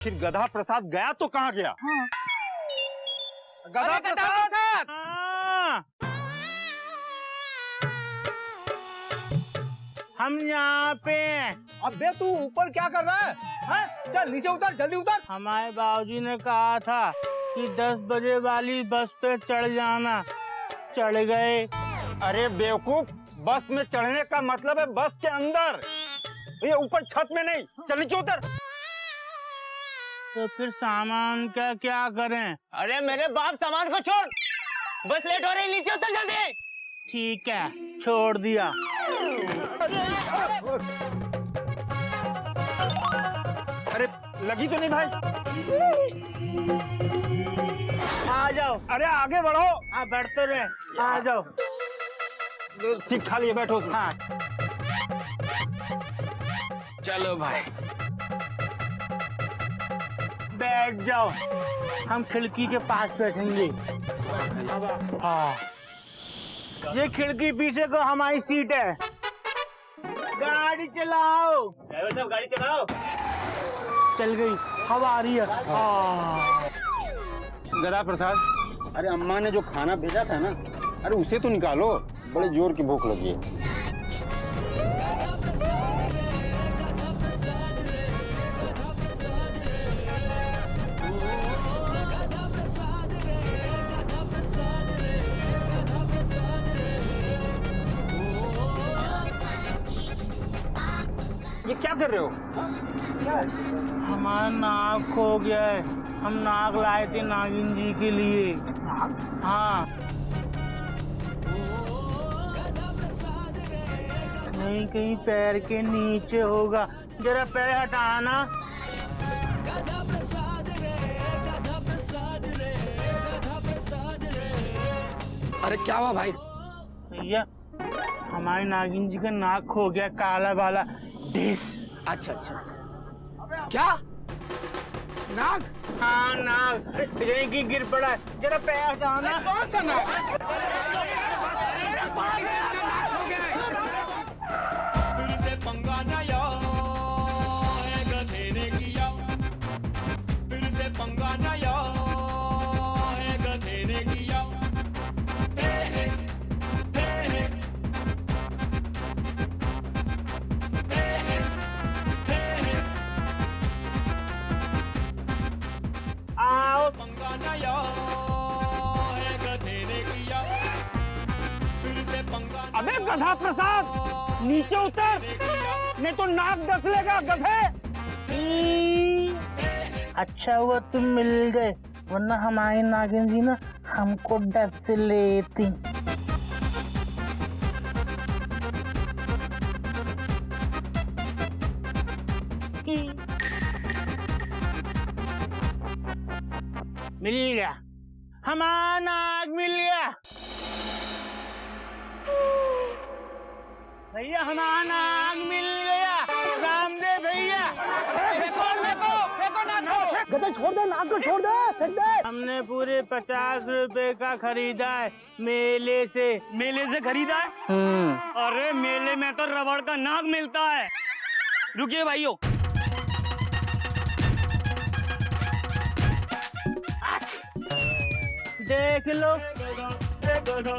फिर गधा प्रसाद गया तो कहाँ गया? हाँ। गधा प्रसाद। हाँ। हम यहाँ पे हैं। अबे तू ऊपर क्या कर रहा है? हैं? चल नीचे उतर, जल्दी उतर। हमारे बाबूजी ने कहा था कि 10 बजे वाली बस पे चढ़ जाना, चढ़ गए। अरे बेवकूफ, बस में चढ़ने का मतलब है बस के अंदर, ये ऊपर छत में नहीं। चल नीचे उतर। तो फिर सामान का क्या करें? अरे मेरे बाप, सामान को छोड़, बस लेट हो रही, नीचे उतर जल्दी। ठीक है, छोड़ दिया। अरे लगी तो नहीं भाई? आ जाओ। अरे आगे बढ़ो। हाँ बढ़ते रहे, आ जाओ। सीट खाली है, बैठो। हाँ चलो भाई, बैठ जाओ, हम खिड़की के पास बैठेंगे। हाँ, ये खिड़की पीछे को हमारी सीट है। गाड़ी चलाओ। ड्राइवर साहब गाड़ी चलाओ। चल गई, हवा आ रही है। हाँ। गधा प्रसाद, अरे अम्मा ने जो खाना भेजा था ना, अरे उसे तो निकालो, बड़े जोर की भूख लगी है। ये क्या कर रहे हो? हमारा नाक खो गया है, हम नाक लाए थे नागिन जी के लिए। हाँ। नहीं, कहीं पैर के नीचे होगा, जरा पैर हटाना। अरे क्या हुआ भाई? भैया, हमारी नागिन जी का नाक खो गया, काला वाला डिस। अच्छा अच्छा, क्या नाग? हाँ नाग, यहीं की गिर पड़ा है, जरा पैर हटाना। कौन सा नाग? फिर से पंगा नया है, गधे ने किया। फिर से पंगा नया है, गधे ने किया। हे हे हे हे हे हे हे। आओ। पंगा नया है, गधे ने किया। फिर से पंगा। अबे गधा प्रसाद, नीचे उतर, नहीं तो नाक डस लेगा गधे। अच्छा हुआ तुम मिल गए, वरना हमारी नागिन जी ना हमको डस लेती। मिल गया, हमारा नाग मिल गया। भैया हमारा नाग मिल गया, रामदेव भैया। फेंको फेंको फेंको नाग को। गधा छोड़ दे, नाक को छोड़ दे, फेंक दे। हमने पूरे 50 रुपए का खरीदा है, मेले से। मेले से खरीदा है? अरे मेले में तो रबड़ का नाग मिलता है। रुकिए भाइयों, देख लो। एक गधा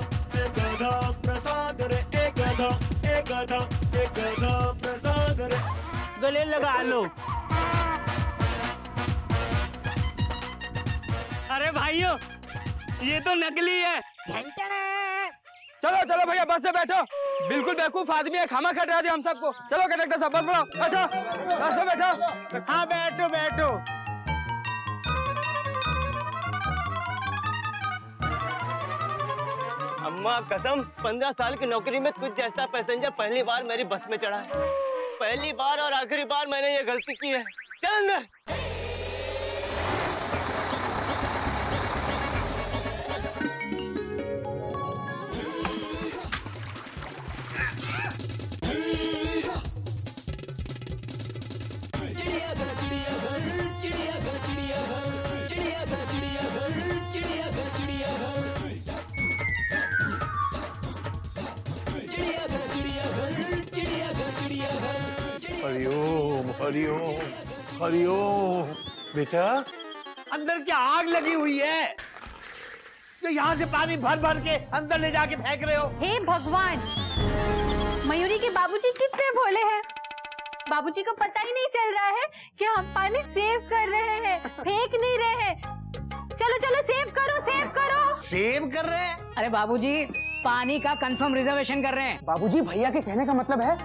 प्रसाद रे, एक गधा प्रसाद रे। गले लगा लो। अरे भाइयों, ये तो नकली है। चलो चलो भैया, बस से बैठो। बिल्कुल बेवकूफ आदमी है, खामा खटा दिया हम सबको। चलो कंडक्टर साहब, बस बढ़ाओ, बैठो, बस में बैठो। हाँ बैठो बैठो। अम्मा कसम, 15 साल की नौकरी में तुझ जैसा पैसेंजर पहली बार मेरी बस में चढ़ा है। पहली बार और आखिरी बार मैंने ये गलती की है। चल अंदर। हरिओम हरिओम हरिओम। बेटा अंदर क्या आग लगी हुई है तो यहाँ से पानी भर भर के अंदर ले जाके फेंक रहे हो? हे भगवान, मयूरी के बाबूजी कितने भोले हैं। बाबूजी को पता ही नहीं चल रहा है कि हम पानी सेव कर रहे हैं, फेंक नहीं रहे हैं। चलो चलो सेव करो, सेव करो। सेव कर रहे हैं? अरे बाबूजी पानी का कंफर्म रिजर्वेशन कर रहे हैं। बाबूजी भैया के कहने का मतलब है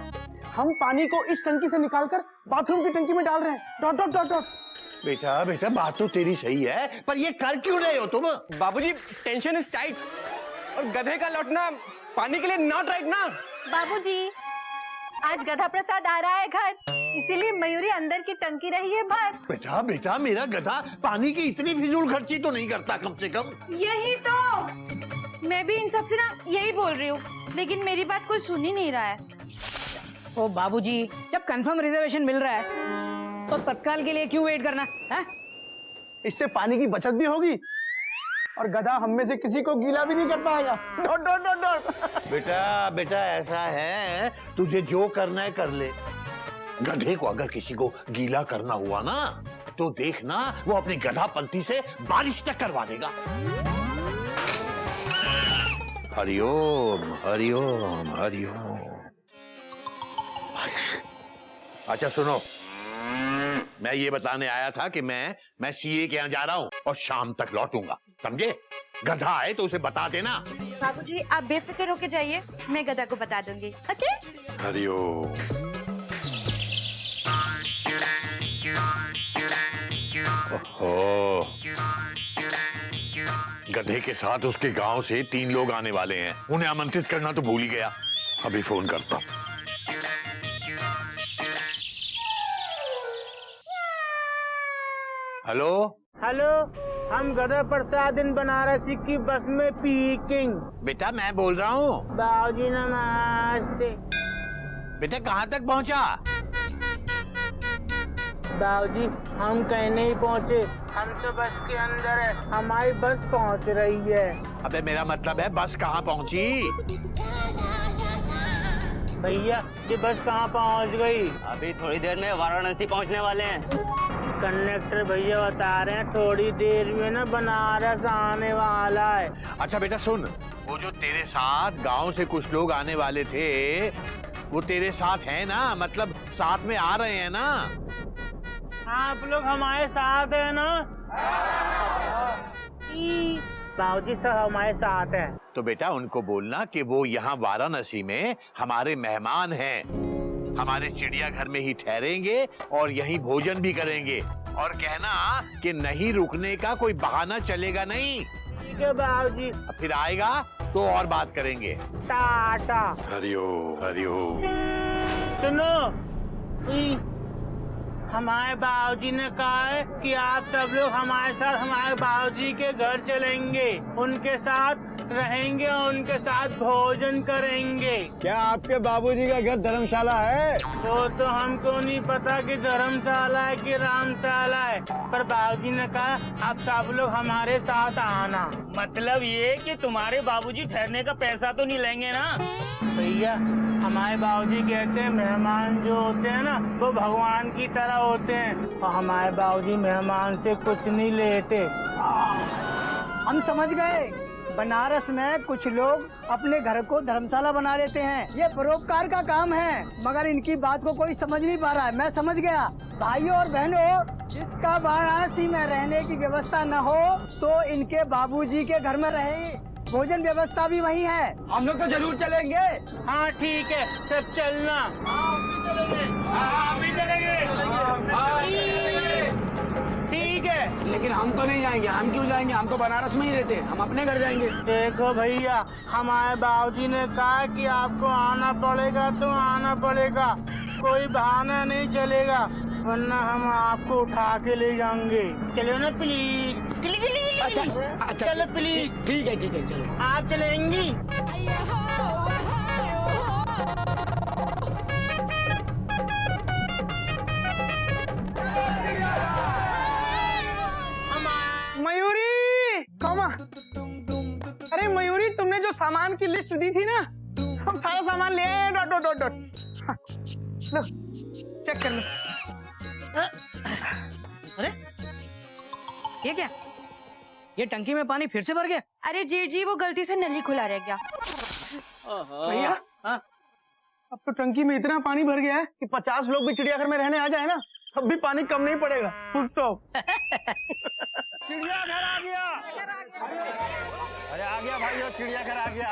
हम पानी को इस टंकी से निकालकर बाथरूम की टंकी में डाल रहे हैं। Dot dot dot dot. बेटा बेटा बात तो तेरी सही है पर ये कर क्यों रहे हो तुम? बाबूजी टेंशन इज टाइट और गधे का लौटना पानी के लिए नॉट राइट ना। बाबूजी आज गधा प्रसाद आ रहा है घर, इसीलिए मयूरी अंदर की टंकी रही है भर। बेटा बेटा मेरा गधा पानी की इतनी फिजूल खर्ची तो नहीं करता कम से कम। यही तो मैं भी इन सब से ना यही बोल रही हूँ, लेकिन मेरी बात कोई सुन ही नहीं रहा है। ओ बाबूजी जब कंफर्म रिजर्वेशन मिल रहा है तो तत्काल के लिए क्यों वेट करना है? इससे पानी की बचत भी होगी और गधा हम में से किसी को गीला भी नहीं कर पाएगा। Dot dot dot dot. बेटा बेटा ऐसा है तुझे जो करना है कर ले। गधे को अगर किसी को गीला करना हुआ ना तो देखना वो अपनी गधापंथी से बारिश तक करवा देगा। हरिओम हरिओम हरिओम। अच्छा सुनो, मैं ये बताने आया था कि मैं सीए के यहाँ जा रहा हूँ और शाम तक लौटूंगा, समझे? गधा आए तो उसे बता देना। बाबूजी आप बेफिक्र होके जाइए, मैं गधा को बता दूंगी। ओके? हरिओम। ओहो, गधे के साथ उसके गांव से 3 लोग आने वाले हैं, उन्हें आमंत्रित करना तो भूल ही गया। अभी फोन करता हूँ। हेलो हेलो, हम गधा प्रसाद इन बनारसी की बस में पीकिंग। बेटा मैं बोल रहा हूँ। बाबूजी नमस्ते। बेटा कहाँ तक पहुँचा? बाबूजी हम कहीं नहीं पहुँचे, हम तो बस के अंदर है, हमारी बस पहुँच रही है। अबे मेरा मतलब है बस कहाँ पहुँची? भैया ये बस कहाँ पहुँच गई? अभी थोड़ी देर में वाराणसी पहुंचने वाले हैं। कंडक्टर भैया बता रहे हैं थोड़ी देर में ना बनारस आने वाला है। अच्छा बेटा सुन, वो जो तेरे साथ गांव से कुछ लोग आने वाले थे वो तेरे साथ हैं ना, मतलब साथ में आ रहे हैं ना? आप लोग हमारे साथ है ना? बाबूजी सब हमारे साथ हैं। तो बेटा उनको बोलना कि वो यहाँ वाराणसी में हमारे मेहमान हैं, हमारे चिड़ियाघर में ही ठहरेंगे और यहीं भोजन भी करेंगे, और कहना कि नहीं रुकने का कोई बहाना चलेगा नहीं। ठीक है बाबूजी। फिर आएगा तो और बात करेंगे। टाटा। हरिओम हरिओम। सुनो, हमारे बाबूजी ने कहा है कि आप सब लोग हमारे साथ हमारे बाबूजी के घर चलेंगे, उनके साथ रहेंगे और उनके साथ भोजन करेंगे। क्या आपके बाबूजी का घर धर्मशाला है? तो हमको नहीं पता कि धर्मशाला है कि रामशाला है, पर बाबूजी ने कहा आप सब लोग हमारे साथ आना। मतलब ये कि तुम्हारे बाबूजी ठहरने का पैसा तो नहीं लेंगे ना? भैया हमारे बाबूजी कहते हैं मेहमान जो होते हैं ना वो भगवान की तरह होते हैं, और हमारे बाबूजी मेहमान से कुछ नहीं लेते। हम समझ गए, बनारस में कुछ लोग अपने घर को धर्मशाला बना लेते हैं, ये परोपकार का काम है, मगर इनकी बात को कोई समझ नहीं पा रहा है। मैं समझ गया। भाइयों और बहनों, जिसका वाराणसी में रहने की व्यवस्था न हो तो इनके बाबूजी के घर में रहे, भोजन व्यवस्था भी वही है। हम लोग तो जरूर चलेंगे। हाँ ठीक है, सब चलना। ठीक है, लेकिन हम तो नहीं जाएंगे। हम क्यों जाएंगे? हम तो बनारस में ही रहते हैं, हम अपने घर जाएंगे। देखो भैया हमारे बाबूजी ने कहा कि आपको आना पड़ेगा तो आना पड़ेगा, कोई बहाना नहीं चलेगा, वरना हम आपको उठा के ले जाएंगे। चलो ना प्लीज। अच्छा, चलो प्लीज। ठीक है चलो। आप चलेंगी? मयूरी कौमा, अरे मयूरी तुमने जो सामान की लिस्ट दी थी ना, हम सारा सामान ले आए। Dot dot dot dot. लो चेक कर लो। अरे ये क्या? ये टंकी में पानी फिर से भर गया? अरे जेठ जी वो गलती से नली खुला रह गया। भैया हाँ? अब तो टंकी में इतना पानी भर गया है कि 50 लोग भी चिड़ियाघर में रहने आ जाए ना तब भी पानी कम नहीं पड़ेगा। Full stop. चिड़ियाघर आ गया। अरे आ गया भाई, चिड़ियाघर आ गया।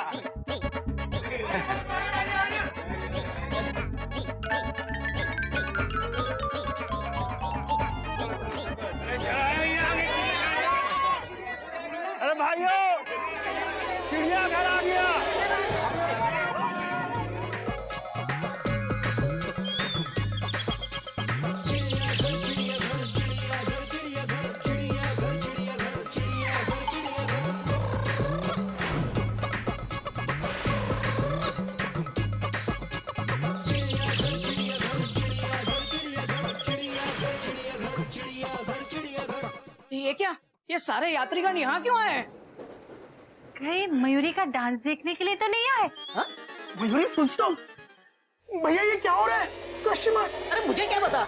अरे भाइयों, चिड़ियाघर आ गया। ये क्या? ये सारे यात्रीगण यहाँ क्यों आए? कहीं मयूरी का डांस देखने के लिए तो नहीं आए? Mayuri full stop. भैया ये क्या हो रहा है? Question mark. अरे मुझे क्या पता?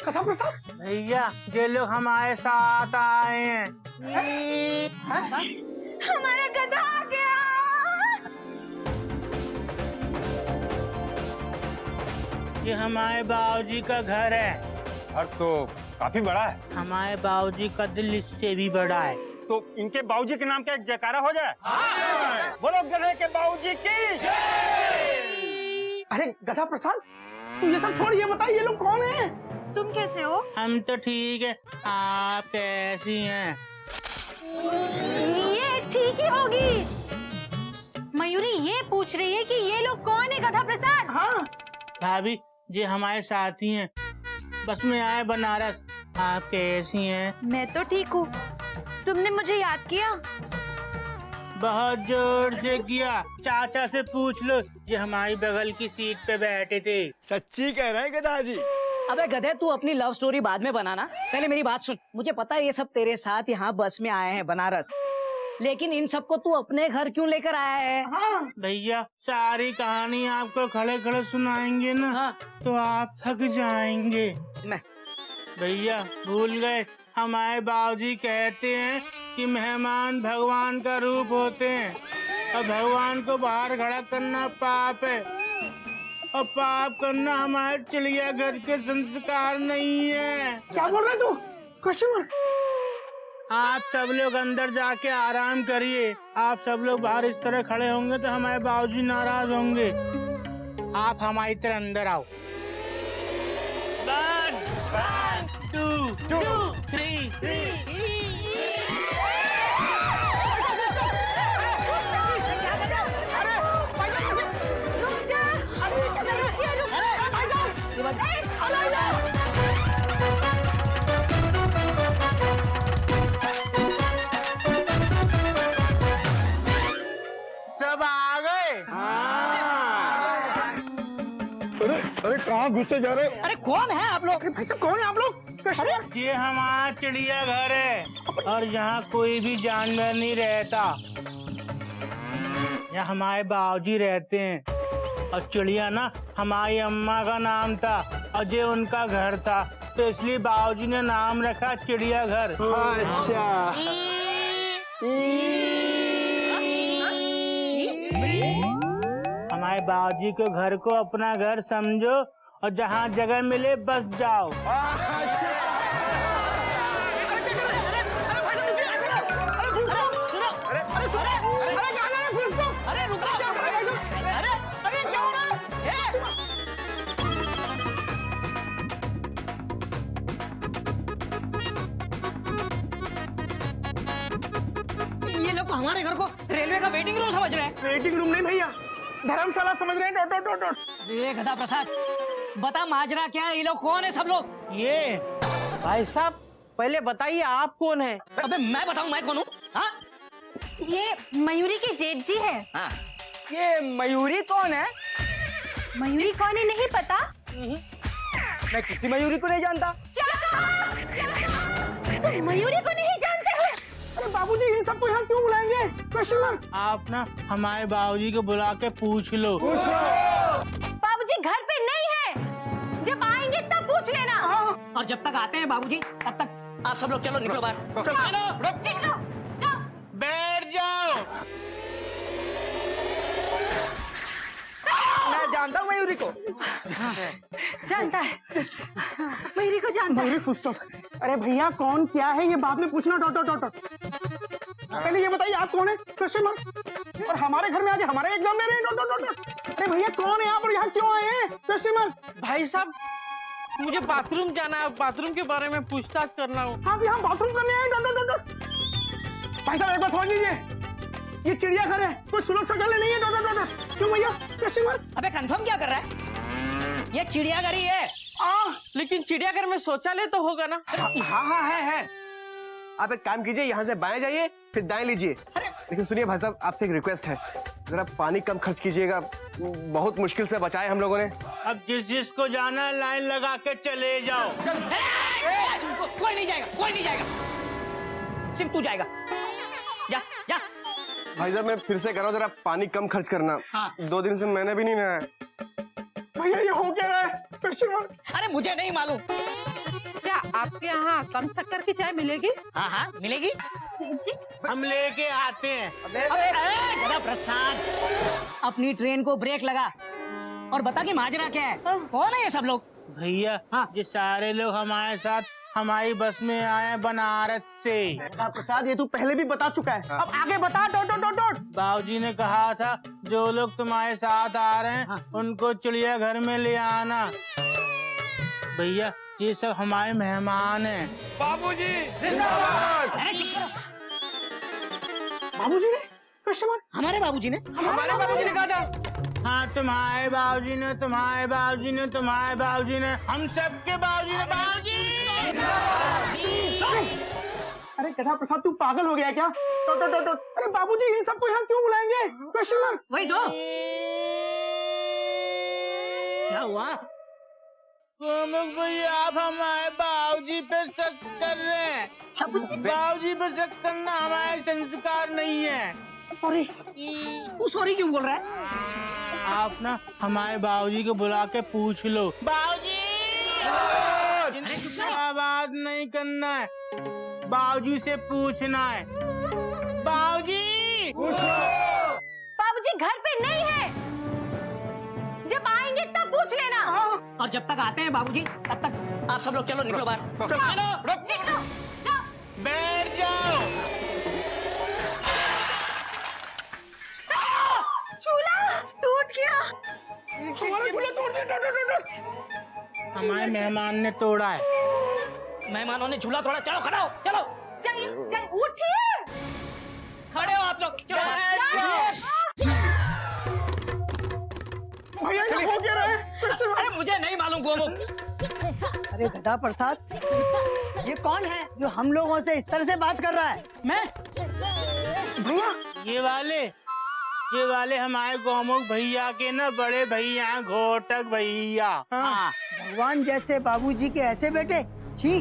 कथा प्रसाद भैया ये लोग हमारे साथ आए हैं। हमारा गधा आ गया। ये हमारे बाबूजी का घर है और तो काफी बड़ा है। हमारे बाबूजी का दिल इससे भी बड़ा है। तो इनके बाबूजी के नाम का एक जयकारा हो जाए। बोलो गधे के बाबूजी की। अरे गधा प्रसाद तू ये सब छोड़, ये बता ये लोग कौन है? तुम कैसे हो? हम तो ठीक है, आप कैसी हैं? ये ठीक ही होगी। मयूरी ये पूछ रही है कि ये लोग कौन है गधा प्रसाद? हाँ भाभी ये हमारे साथी हैं, बस में आए बनारस। आप कैसी हैं? मैं तो ठीक हूँ। तुमने मुझे याद किया? बहुत जोर से किया। चाचा से पूछ लो, ये हमारी बगल की सीट पे बैठे थे। सच्ची कह रहे हैं गधा जी? अबे गधे, तू अपनी लव स्टोरी बाद में बनाना, पहले मेरी बात सुन। मुझे पता है ये सब तेरे साथ यहाँ बस में आए हैं बनारस, लेकिन इन सबको तू अपने घर क्यों लेकर आया है? हाँ भैया सारी कहानी आपको खड़े खड़े सुनाएंगे ना, हाँ। तो आप थक जाएंगे। मैं भैया भूल गए, हमारे बाबूजी कहते हैं कि मेहमान भगवान का रूप होते हैं और भगवान को बाहर खड़ा करना पाप है, और पाप करना हमारे चिड़ियाघर के संस्कार नहीं है। क्या बोल रहा है तू? Question mark. आप सब लोग अंदर जाके आराम करिए। आप सब लोग बाहर इस तरह खड़े होंगे तो हमारे बाबूजी नाराज होंगे। आप हमारी तरह अंदर आओ। 1 2 3 सब आ गए। अरे कहाँ घुसे जा रहे? अरे कौन है आप लोग? भाई साहब कौन है आप लोग? अरे ये हमारा चिड़ियाघर है और यहाँ कोई भी जानवर नहीं रहता। यहाँ हमारे बाबूजी रहते हैं और चिड़िया ना हमारी अम्मा का नाम था और ये उनका घर था, तो इसलिए बाबूजी ने नाम रखा चिड़ियाघर। अच्छा। हमारे बाबूजी के घर को अपना घर समझो और जहाँ जगह मिले बस जाओ। ये लोग हमारे घर को रेलवे का वेटिंग रूम समझ रहे हैं। वेटिंग रूम नहीं भैया, धर्मशाला समझ रहे हैं। Dot dot dot dot. ये गधा प्रसाद, बता माजरा क्या है? ये लोग कौन है सब लोग? ये भाई साहब पहले बताइए आप कौन है? अबे मैं बताऊं मैं कौन हूँ? हाँ? ये मयूरी के जेठ जी है। हाँ। ये मयूरी कौन है? मयूरी कौन है नहीं पता? मैं किसी मयूरी को नहीं जानता। तुम मयूरी को नहीं जानते हो? अरे बाबूजी इन सबको यहाँ क्यों बुलाएंगे? Question mark. आप ना हमारे बाबूजी को बुला के पूछ लो। बाबूजी घर पे नहीं है। और जब तक आते हैं बाबूजी तब तक आप सब लोग चलो निकलो बाहर। निकलो, जाओ। बैठ जाओ। मैं जानता हूँ मयूरी को। जानता है, मयूरी को जानता है। मयूरी फुसतो। अरे भैया कौन क्या है ये बाद में पूछना। Dot dot dot dot. पहले ये बताइए आप कौन है? Question mark. और हमारे घर में आके हमारे एग्जाम ले रहे हैं। Dot dot dot dot. अरे भैया कौन है आप और यहाँ क्यों आए हैं? Question mark. भाई साहब मुझे बाथरूम जाना है, बाथरूम के बारे में पूछताछ करना हो। आप यहाँ बाथरूम करने आए? Dot dot dot dot. भाई साहब एक बात समझ लीजिए, ये चिड़ियाघर है, कोई सुरक्षा के नहीं है। Dot dot dot. क्यों भैया? Question mark. अबे कंफर्म क्या कर रहा है? ये चिड़ियाघर ही है। लेकिन चिड़ियाघर में शौचालय तो होगा ना? हाँ है। आप एक काम कीजिए, यहाँ से बाएं जाइए फिर दाएं लीजिए। लेकिन सुनिए भाई साहब, आपसे एक रिक्वेस्ट है, जरा पानी कम खर्च कीजिएगा, बहुत मुश्किल से बचाए हम लोगों ने। अब जिसको जाना है लाइन लगा के चले जाओ। कोई नहीं जाएगा, कोई नहीं जाएगा, सिर्फ तू जाएगा। जा जा। भाई साहब मैं फिर से कह रहा हूँ, जरा पानी कम खर्च करना। हाँ। 2 दिन से मैंने भी नहीं नहाया। भैया ये हो क्या रहा है? Question mark. अरे मुझे नहीं मालूम। क्या आपके यहाँ कम शक्कर की चाय मिलेगी? हाँ हाँ मिलेगी। हम लेके आते हैं। अबे गधा प्रसाद, अपनी ट्रेन को ब्रेक लगा और बता कि माजरा क्या है। कौन है ये सब लोग? भैया हाँ। ये सारे लोग हमारे साथ हमारी बस में आए हैं बनारस से। प्रसाद ये तू पहले भी बता चुका है, अब आगे बता। Dot dot dot dot. बाबूजी ने कहा था जो लोग तुम्हारे साथ आ रहे हैं उनको चिड़ियाघर में ले आना। भैया ये सब हमारे मेहमान हैं। बाबूजी बाबूजी ने? Question mark. हमारे बाबूजी ने? हमारे बाबूजी ने कहा था। हाँ तुम्हारे बाबूजी ने, तुम्हारे बाबूजी ने, तुम्हारे बाबूजी ने, हम सबके बाबूजी ने। बाबूजी अरे गधा प्रसाद तू पागल हो गया क्या? Dot dot dot dot. अरे बाबूजी इन सबको यहाँ क्यों बुलाएंगे? Question mark. वही तो। क्या हुआ? गोमुख भैया आप हमारे बाबूजी पे शक कर रहे हैं। बाबूजी पे शक करना हमारे संस्कार नहीं है। तू सॉरी क्यों बोल रहा है? आप ना हमारे बाबूजी को बुला के पूछ लो। बाबूजी आवाज नहीं करना है, बाबूजी से पूछना है। बाबूजी बाबूजी घर पे नहीं है, जब आएंगे तब पूछ लेना। और जब तक आते हैं बाबूजी तब तक आप सब लोग चलो निकलो बाहर। चलो निकलो, जाओ। बैठ जाओ। चूल्हा टूट गया। हमारे मेहमान ने तोड़ा है। मेहमानों ने झूला तोड़ा। चलो खड़ा हो, चलो जाइए जाइए, उठिए। खड़े हो आप लोग। चलो भैया ये हो क्या रहा है? Question mark. अरे मुझे नहीं मालूम गोमुख। अरे गधा प्रसाद, ये कौन है जो हम लोगों से इस तरह से बात कर रहा है? मैं? भैया ये वाले हमारे गोमुख भैया के ना बड़े भैया हैं, घोटक भैया। हाँ। भगवान जैसे बाबूजी के ऐसे बेटे। छी।